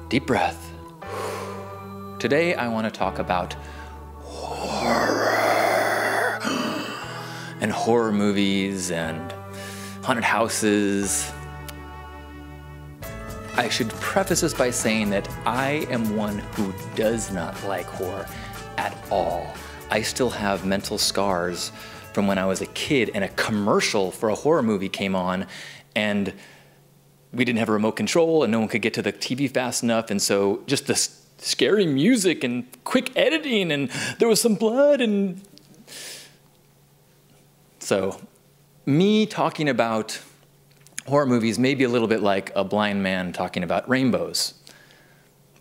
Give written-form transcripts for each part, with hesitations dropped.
Deep breath. Today I want to talk about horror and horror movies and haunted houses. I should preface this by saying that I am one who does not like horror at all. I still have mental scars from when I was a kid and a commercial for a horror movie came on and we didn't have a remote control and no one could get to the TV fast enough, and so just the scary music and quick editing and there was some blood, and so me talking about horror movies may be a little bit like a blind man talking about rainbows,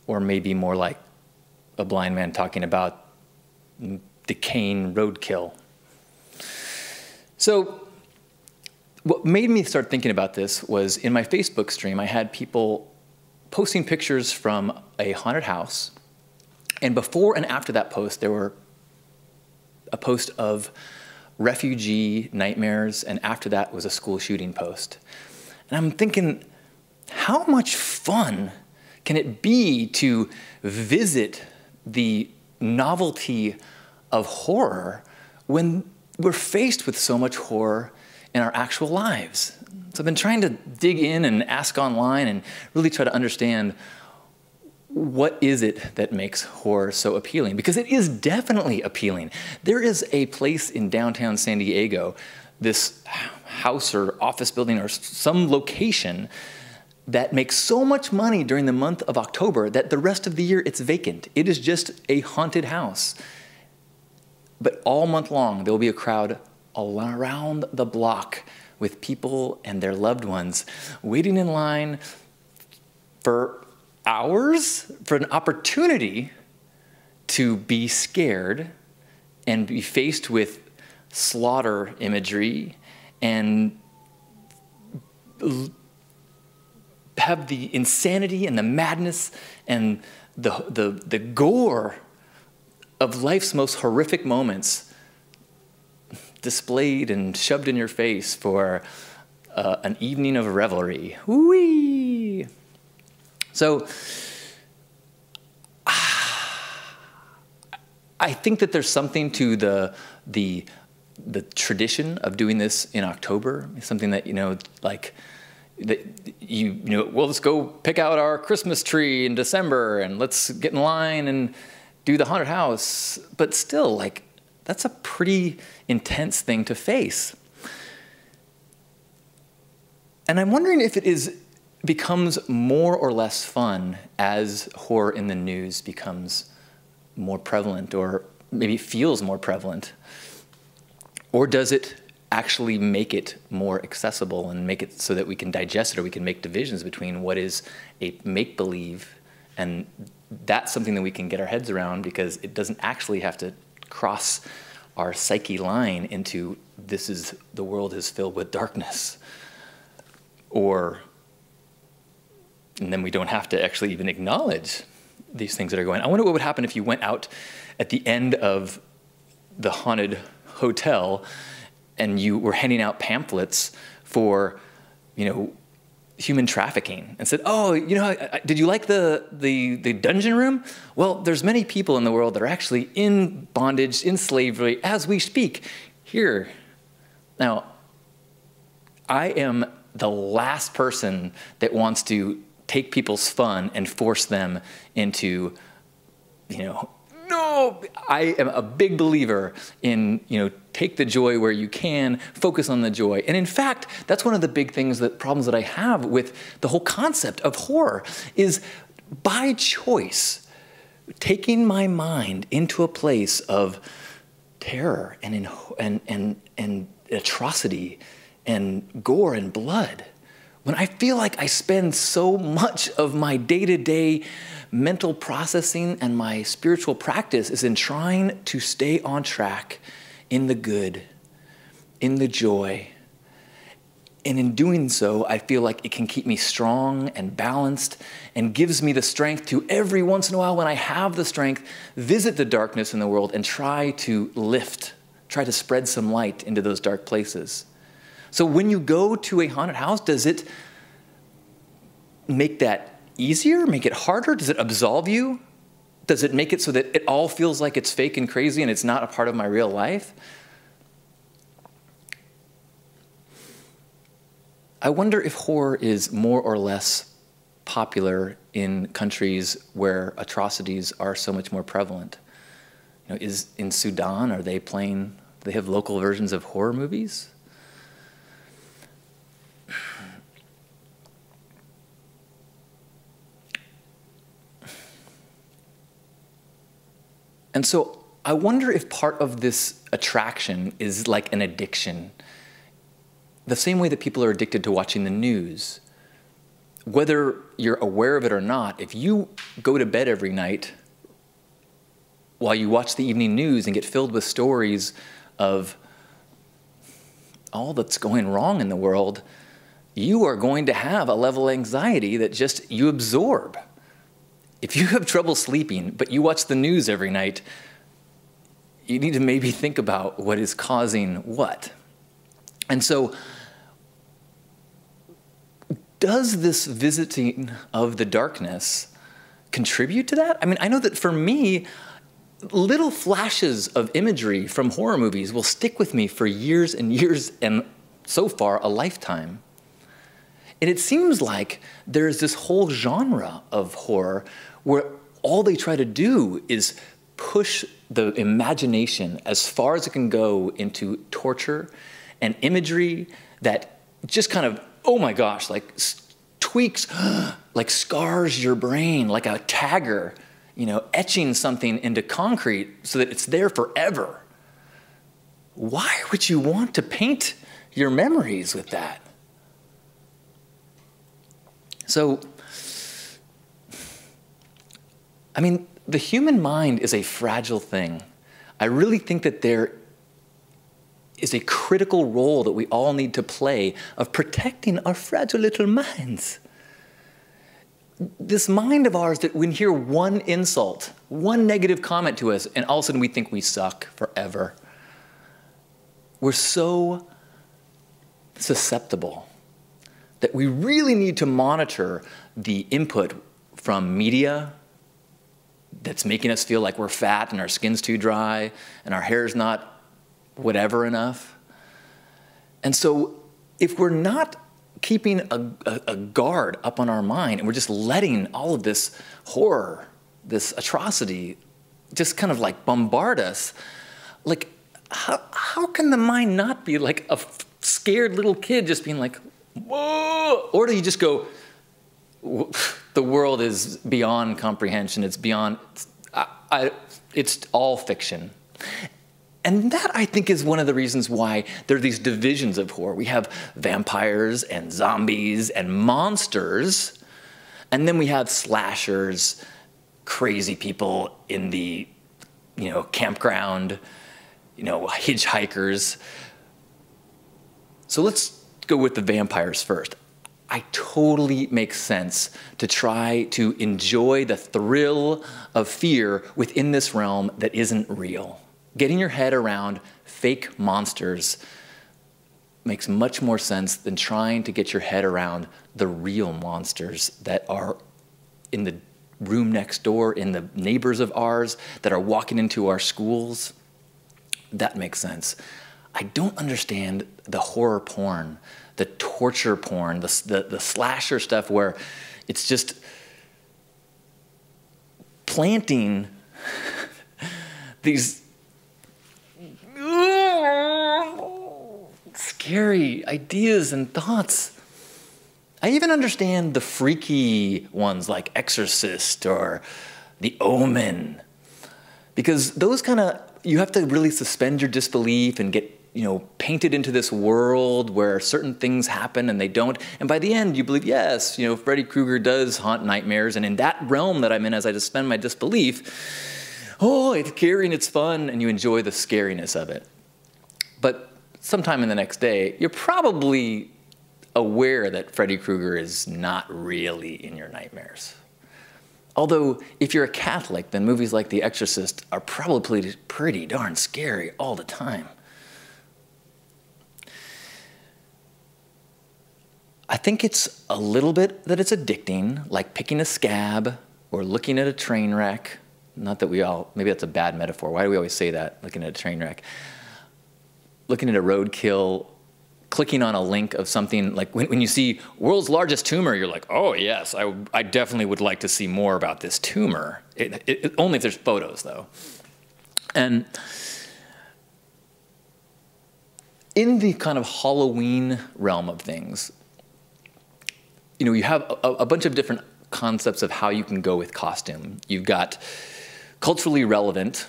or maybe more like a blind man talking about decaying roadkill. So what made me start thinking about this was in my Facebook stream, I had people posting pictures from a haunted house. And before and after that post, there were a post of refugee nightmares, and after that was a school shooting post. And I'm thinking, how much fun can it be to visit the novelty of horror when we're faced with so much horror in our actual lives? So I've been trying to dig in and ask online and really try to understand what is it that makes horror so appealing, because it is definitely appealing. There is a place in downtown San Diego, this house or office building or some location that makes so much money during the month of October that the rest of the year it's vacant. It is just a haunted house. But all month long, there will be a crowd all around the block with people and their loved ones waiting in line for hours for an opportunity to be scared and be faced with slaughter imagery and have the insanity and the madness and the gore of life's most horrific moments displayed and shoved in your face for an evening of revelry. Whee! So I think that there's something to the tradition of doing this in October. Something that, like that well, let's go pick out our Christmas tree in December and let's get in line and do the haunted house. But still, like, that's a pretty intense thing to face. And I'm wondering if it becomes more or less fun as horror in the news becomes more prevalent, or maybe feels more prevalent. Or does it actually make it more accessible and make it so that we can digest it, or we can make divisions between what is a make-believe, and that's something that we can get our heads around because it doesn't actually have to cross our psyche line into the world is filled with darkness. And then we don't have to actually even acknowledge these things that are going on. I wonder what would happen if you went out at the end of the haunted hotel and you were handing out pamphlets for, human trafficking, and said, oh, did you like the dungeon room? Well, there's many people in the world that are actually in bondage, in slavery, as we speak. Here. Now, I am the last person that wants to take people's fun and force them into, no, I am a big believer in, take the joy where you can, focus on the joy. And in fact, that's one of the big problems that I have with the whole concept of horror is, by choice, taking my mind into a place of terror and atrocity and gore and blood, when I feel like I spend so much of my day-to-day mental processing and my spiritual practice is in trying to stay on track in the good, in the joy. And in doing so, I feel like it can keep me strong and balanced and gives me the strength to, every once in a while when I have the strength, visit the darkness in the world and try to spread some light into those dark places. So when you go to a haunted house, does it make that easier, make it harder? Does it absolve you? Does it make it so that it all feels like it's fake and crazy and it's not a part of my real life? I wonder if horror is more or less popular in countries where atrocities are so much more prevalent. You know, is in Sudan, are they playing, do they have local versions of horror movies? And so I wonder if part of this attraction is like an addiction. The same way that people are addicted to watching the news. Whether you're aware of it or not, if you go to bed every night while you watch the evening news and get filled with stories of all that's going wrong in the world, you are going to have a level of anxiety that just you absorb. If you have trouble sleeping, but you watch the news every night, you need to maybe think about what is causing what. And so, does this visiting of the darkness contribute to that? I mean, I know that for me, little flashes of imagery from horror movies will stick with me for years and years, and so far, a lifetime. And it seems like there's this whole genre of horror where all they try to do is push the imagination as far as it can go into torture and imagery that just kind of, oh my gosh, like tweaks, like scars your brain, like a tagger, you know, etching something into concrete so that it's there forever. Why would you want to paint your memories with that? So, I mean, the human mind is a fragile thing. I really think that there is a critical role that we all need to play of protecting our fragile little minds. This mind of ours that when we hear one insult, one negative comment to us, and all of a sudden we think we suck forever. We're so susceptible that we really need to monitor the input from media that's making us feel like we're fat and our skin's too dry and our hair's not whatever enough. And so if we're not keeping a guard up on our mind and we're just letting all of this horror, this atrocity, just kind of like bombard us, like how can the mind not be like a scared little kid just being like, whoa? Or do you just go, the world is beyond comprehension, it's beyond, it's all fiction. And that, I think, is one of the reasons why there are these divisions of horror. We have vampires and zombies and monsters, and then we have slashers, crazy people in the, you know, campground, you know, hitchhikers. So let's go with the vampires first. I totally make sense to try to enjoy the thrill of fear within this realm that isn't real. Getting your head around fake monsters makes much more sense than trying to get your head around the real monsters that are in the room next door, in the neighbors of ours, that are walking into our schools. That makes sense. I don't understand the horror porn, the torture porn, the slasher stuff where it's just planting these scary ideas and thoughts. I even understand the freaky ones like Exorcist or The Omen, because those kind of, you have to really suspend your disbelief and get, you know, painted into this world where certain things happen and they don't. And by the end, you believe, yes, you know, Freddy Krueger does haunt nightmares. And in that realm that I'm in, as I suspend my disbelief, oh, it's scary and it's fun, and you enjoy the scariness of it. But sometime in the next day, you're probably aware that Freddy Krueger is not really in your nightmares. Although, if you're a Catholic, then movies like The Exorcist are probably pretty darn scary all the time. I think it's a little bit that it's addicting, like picking a scab or looking at a train wreck. Not that we all, maybe that's a bad metaphor. Why do we always say that, looking at a train wreck? Looking at a roadkill, clicking on a link of something, like when you see world's largest tumor, you're like, oh yes, I definitely would like to see more about this tumor. Only if there's photos though. And in the kind of Halloween realm of things, you know, you have a bunch of different concepts of how you can go with costume. You've got culturally relevant,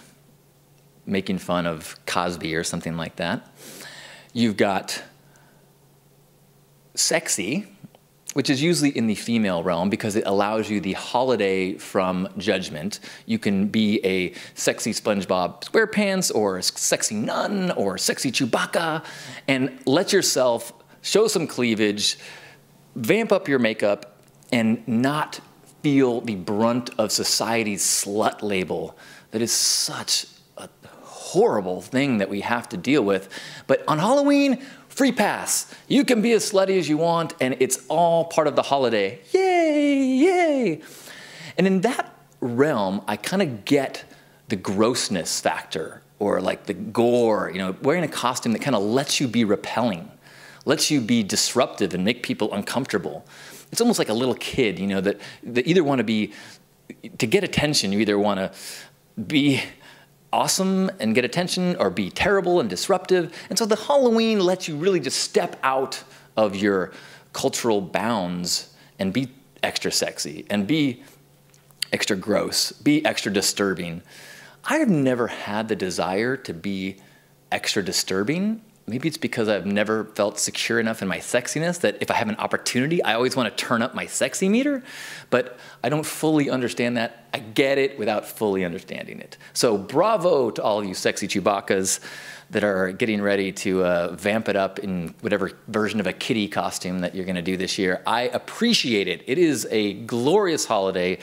making fun of Cosby or something like that. You've got sexy, which is usually in the female realm because it allows you the holiday from judgment. You can be a sexy SpongeBob SquarePants or a sexy nun or a sexy Chewbacca and let yourself show some cleavage, vamp up your makeup, and not feel the brunt of society's slut label that is such a horrible thing that we have to deal with. But on Halloween, free pass. You can be as slutty as you want, and it's all part of the holiday. Yay, yay. And in that realm, I kind of get the grossness factor, or like the gore, you know, wearing a costume that kind of lets you be repelling, lets you be disruptive and make people uncomfortable. It's almost like a little kid, you know, that either want to be, to get attention, you either want to be awesome and get attention or be terrible and disruptive. And so the Halloween lets you really just step out of your cultural bounds and be extra sexy and be extra gross, be extra disturbing. I have never had the desire to be extra disturbing. Maybe it's because I've never felt secure enough in my sexiness that if I have an opportunity, I always want to turn up my sexy meter, but I don't fully understand that. I get it without fully understanding it. So bravo to all of you sexy Chewbaccas that are getting ready to vamp it up in whatever version of a kitty costume that you're going to do this year. I appreciate it. It is a glorious holiday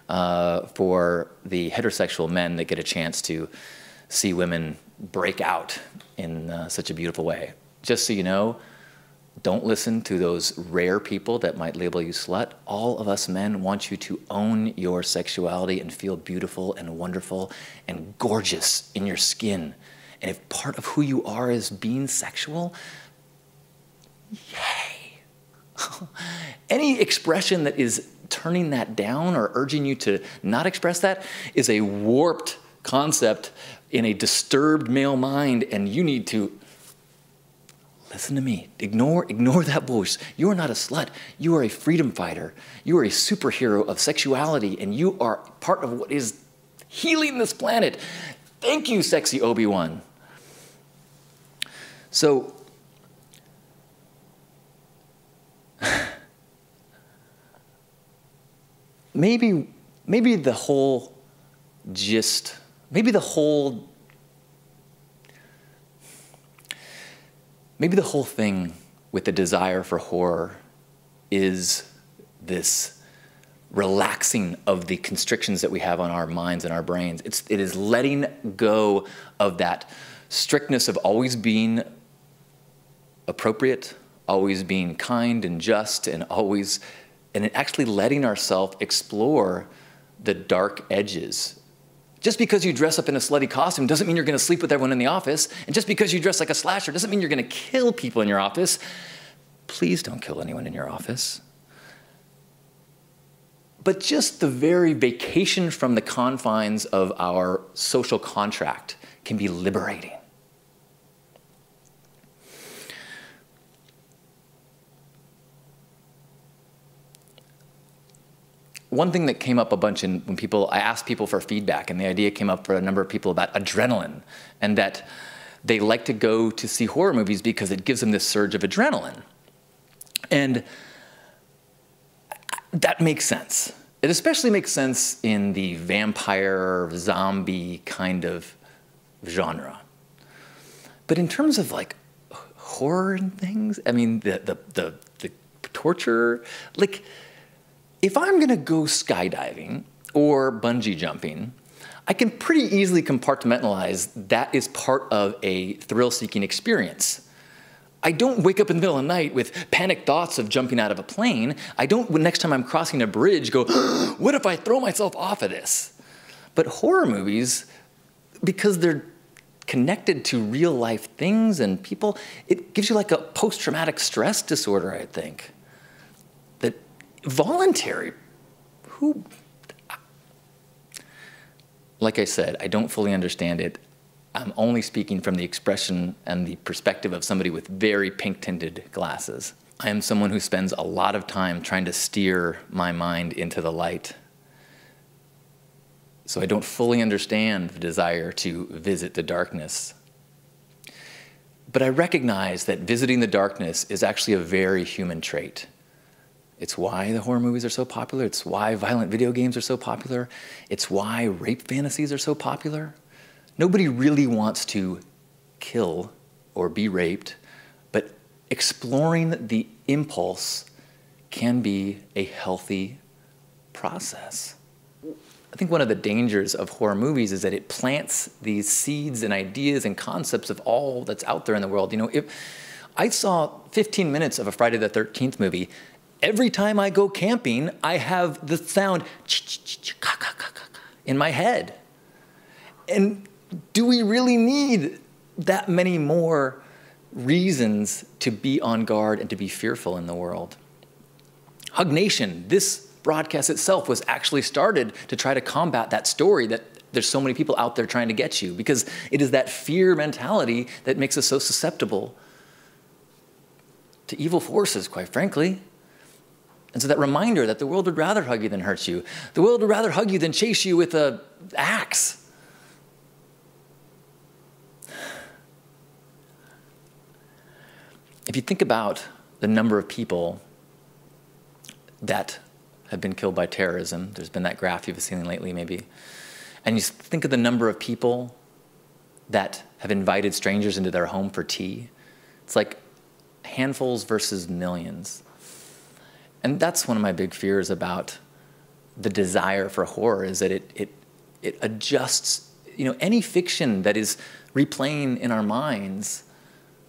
for the heterosexual men that get a chance to see women break out in such a beautiful way. Just so you know, don't listen to those rare people that might label you slut. All of us men want you to own your sexuality and feel beautiful and wonderful and gorgeous in your skin. And if part of who you are is being sexual, yay. Any expression that is turning that down or urging you to not express that is a warped concept in a disturbed male mind, and you need to listen to me. Ignore that voice. You are not a slut. You are a freedom fighter. You are a superhero of sexuality, and you are part of what is healing this planet. Thank you, sexy Obi-Wan. So, maybe the whole gist, maybe the whole thing with the desire for horror is this relaxing of the constrictions that we have on our minds and our brains. It is letting go of that strictness of always being appropriate, always being kind and just, and actually letting ourselves explore the dark edges. Just because you dress up in a slutty costume doesn't mean you're going to sleep with everyone in the office. And just because you dress like a slasher doesn't mean you're going to kill people in your office. Please don't kill anyone in your office. But just the very vacation from the confines of our social contract can be liberating. One thing that came up a bunch when I asked people for feedback, and the idea came up for a number of people about adrenaline, and that they like to go to see horror movies because it gives them this surge of adrenaline. And that makes sense. It especially makes sense in the vampire, zombie kind of genre. But in terms of like horror and things, I mean, the torture, like, if I'm going to go skydiving or bungee jumping, I can pretty easily compartmentalize that is part of a thrill-seeking experience. I don't wake up in the middle of the night with panic thoughts of jumping out of a plane. I don't, next time I'm crossing a bridge, go, what if I throw myself off of this? But horror movies, because they're connected to real life things and people, it gives you like a post-traumatic stress disorder, I think. That voluntary, like I said, I don't fully understand it. I'm only speaking from the expression and the perspective of somebody with very pink-tinted glasses. I am someone who spends a lot of time trying to steer my mind into the light. So I don't fully understand the desire to visit the darkness. But I recognize that visiting the darkness is actually a very human trait. It's why the horror movies are so popular. It's why violent video games are so popular. It's why rape fantasies are so popular. Nobody really wants to kill or be raped, but exploring the impulse can be a healthy process. I think one of the dangers of horror movies is that it plants these seeds and ideas and concepts of all that's out there in the world. You know, if I saw 15 minutes of a Friday the 13th movie, every time I go camping, I have the sound in my head. And do we really need that many more reasons to be on guard and to be fearful in the world? Hug Nation, this broadcast itself was actually started to try to combat that story that there's so many people out there trying to get you, because it is that fear mentality that makes us so susceptible to evil forces, quite frankly. And so that reminder that the world would rather hug you than hurt you. The world would rather hug you than chase you with an axe. If you think about the number of people that have been killed by terrorism, there's been that graph you've seen lately maybe, and you think of the number of people that have invited strangers into their home for tea, it's like handfuls versus millions. And that's one of my big fears about the desire for horror, is that it adjusts, you know, any fiction that is replaying in our minds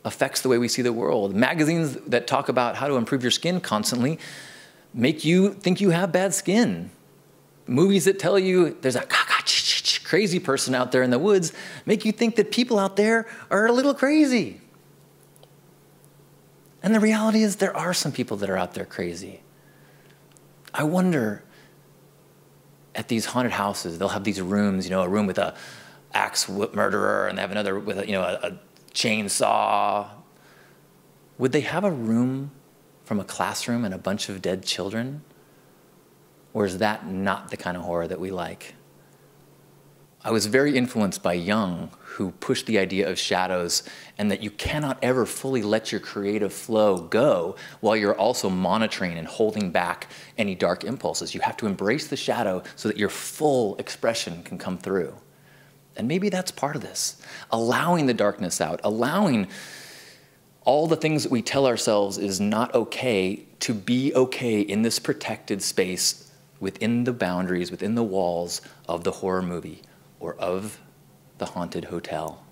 affects the way we see the world. Magazines that talk about how to improve your skin constantly make you think you have bad skin. Movies that tell you there's a crazy person out there in the woods make you think that people out there are a little crazy. And the reality is there are some people that are out there crazy. I wonder, at these haunted houses, they'll have these rooms, you know, a room with a axe murderer, and they have another with a chainsaw. Would they have a room from a classroom and a bunch of dead children? Or is that not the kind of horror that we like? I was very influenced by Jung, who pushed the idea of shadows, and that you cannot ever fully let your creative flow go while you're also monitoring and holding back any dark impulses. You have to embrace the shadow so that your full expression can come through. And maybe that's part of this, allowing the darkness out, allowing all the things that we tell ourselves is not okay to be okay in this protected space within the boundaries, within the walls of the horror movie or of the haunted hotel.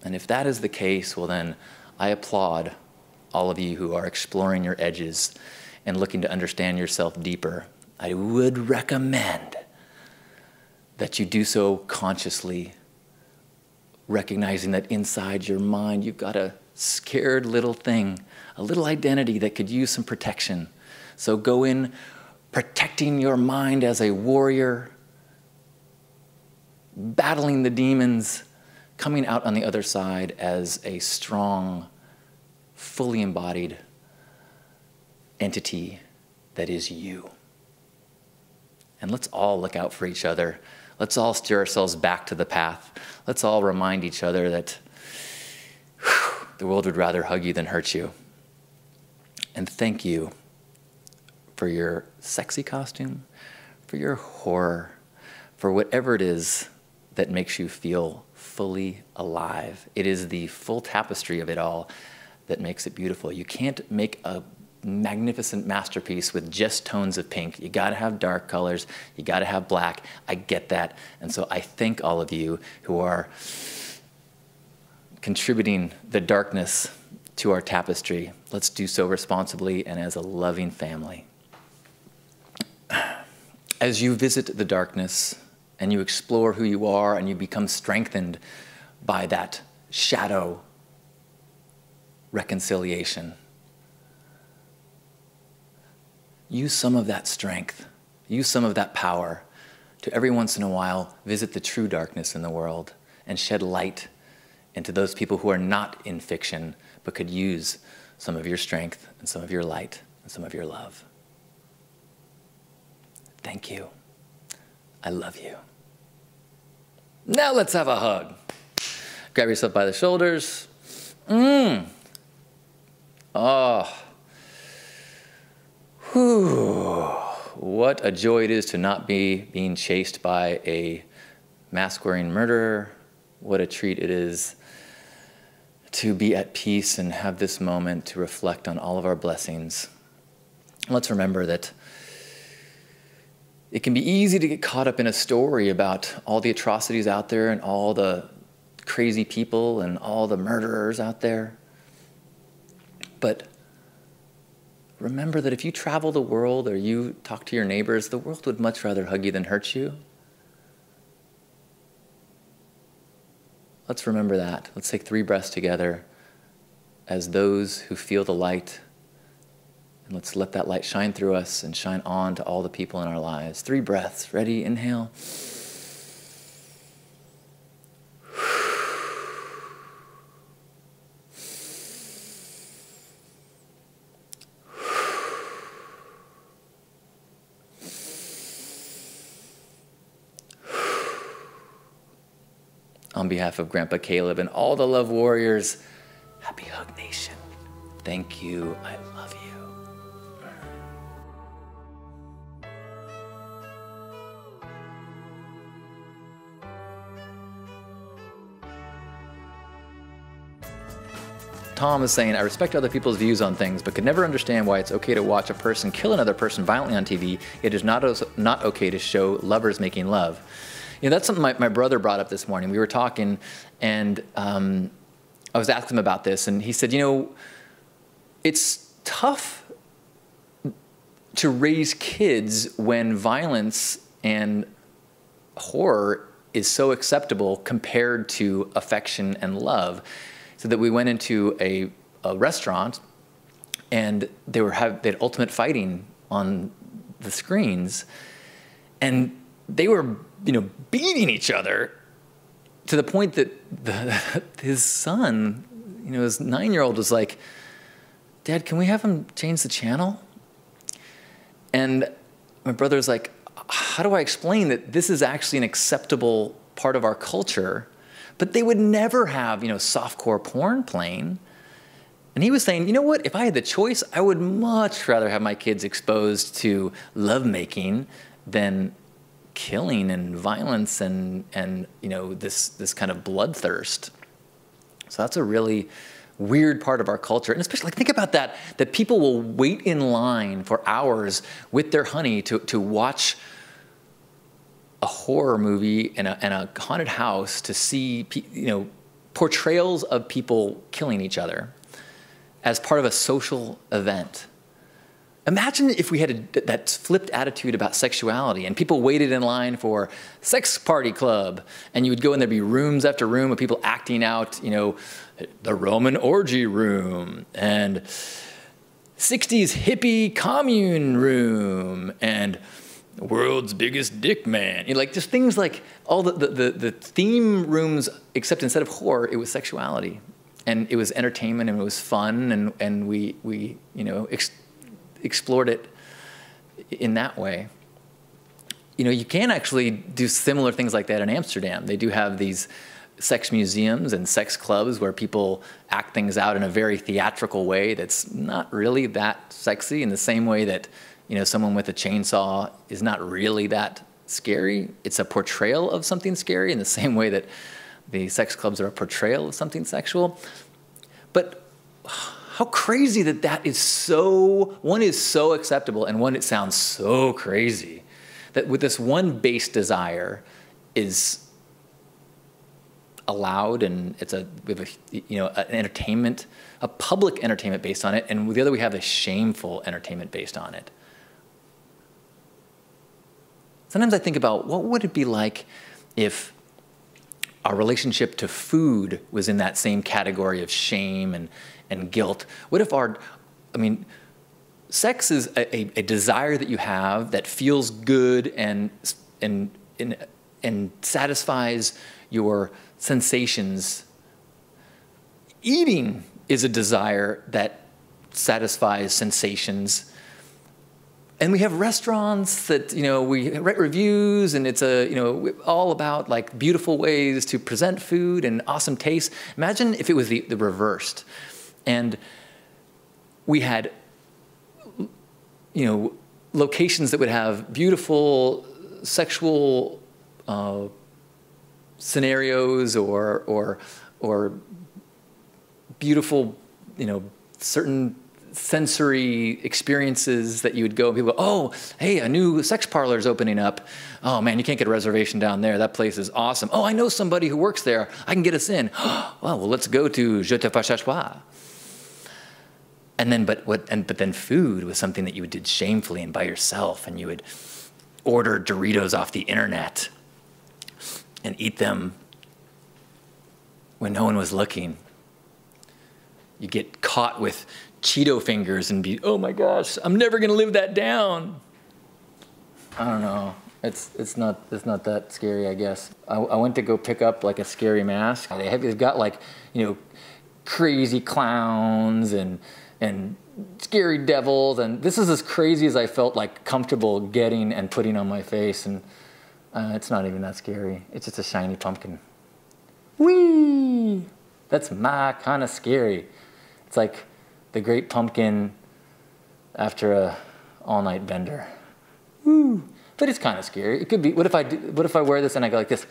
And if that is the case, well then I applaud all of you who are exploring your edges and looking to understand yourself deeper. I would recommend that you do so consciously, recognizing that inside your mind you've got a scared little thing, a little identity that could use some protection. So go in protecting your mind as a warrior, battling the demons, coming out on the other side as a strong, fully embodied entity that is you. And let's all look out for each other. Let's all steer ourselves back to the path. Let's all remind each other that the world would rather hug you than hurt you. And thank you for your sexy costume, for your horror, for whatever it is that makes you feel fully alive. It is the full tapestry of it all that makes it beautiful. You can't make a magnificent masterpiece with just tones of pink. You gotta have dark colors, you gotta have black. I get that. And so I thank all of you who are contributing the darkness to our tapestry. Let's do so responsibly and as a loving family. As you visit the darkness and you explore who you are and you become strengthened by that shadow reconciliation, use some of that strength, use some of that power to every once in a while visit the true darkness in the world and shed light into those people who are not in fiction but could use some of your strength and some of your light and some of your love. Thank you. I love you. Now let's have a hug. Grab yourself by the shoulders. Oh. Whew. What a joy it is to not be being chased by a mask-wearing murderer. What a treat it is to be at peace and have this moment to reflect on all of our blessings. Let's remember that it can be easy to get caught up in a story about all the atrocities out there and all the crazy people and all the murderers out there. But remember that if you travel the world or you talk to your neighbors, the world would much rather hug you than hurt you. Let's remember that. Let's take 3 breaths together as those who feel the light. And let's let that light shine through us and shine on to all the people in our lives. 3 breaths. Ready? Inhale. On behalf of Grandpa Caleb and all the Love Warriors, happy Hug Nation. Thank you. I love you. Tom is saying, I respect other people's views on things, but could never understand why it's okay to watch a person kill another person violently on TV. It is not okay to show lovers making love. You know, that's something my brother brought up this morning. We were talking, and I was asking him about this, and he said, you know, it's tough to raise kids when violence and horror is so acceptable compared to affection and love. So that we went into a restaurant, and they had ultimate fighting on the screens, and they were, you know, beating each other to the point that his son, you know, his 9-year-old was like, Dad, can we have him change the channel? And my brother was like, how do I explain that this is actually an acceptable part of our culture? But they would never have, you know, softcore porn playing. And he was saying, you know what, if I had the choice, I would much rather have my kids exposed to lovemaking than killing and violence and you know, this kind of bloodthirst. So that's a really weird part of our culture. And especially, like, think about that people will wait in line for hours with their honey to watch a horror movie in a haunted house to see, you know, portrayals of people killing each other as part of a social event. Imagine if we had that flipped attitude about sexuality and people waited in line for sex party club, and you would go and there'd be rooms after room of people acting out, you know, the Roman orgy room and 60s hippie commune room and world's biggest dick man. You know, like, just things like all the theme rooms, except instead of horror, it was sexuality. And it was entertainment and it was fun, and we you know, explored it in that way. You know, you can actually do similar things like that in Amsterdam. They do have these sex museums and sex clubs where people act things out in a very theatrical way that's not really that sexy, in the same way that, you know, someone with a chainsaw is not really that scary. It's a portrayal of something scary in the same way that the sex clubs are a portrayal of something sexual. But how crazy that is so, one is so acceptable, and one, it sounds so crazy that with this one base desire is allowed, and we have an entertainment, a public entertainment based on it, and the other we have a shameful entertainment based on it. Sometimes I think about what would it be like if our relationship to food was in that same category of shame and guilt. What if sex is a desire that you have that feels good and satisfies your sensations. Eating is a desire that satisfies sensations. And we have restaurants that, we write reviews, and it's all about like beautiful ways to present food and awesome taste. Imagine if it was the reversed, and we had, locations that would have beautiful sexual scenarios or beautiful, certain sensory experiences that you would go, and people go, oh, hey, a new sex parlor is opening up. Oh man, you can't get a reservation down there. That place is awesome. Oh, I know somebody who works there. I can get us in. Well, let's go to Je te fasse. And then, but then food was something that you did shamefully and by yourself, and you would order Doritos off the internet and eat them when no one was looking. You get caught with Cheeto fingers and be, oh my gosh, I'm never gonna live that down. I don't know. It's not that scary, I guess. I went to go pick up like a scary mask. They've got like, crazy clowns and scary devils, and this is as crazy as I felt like comfortable getting and putting on my face, and it's not even that scary. It's just a shiny pumpkin. Whee! That's my kind of scary. It's like the great pumpkin after a all-night bender. Woo! But it's kind of scary. It could be. What if I wear this and I go like this?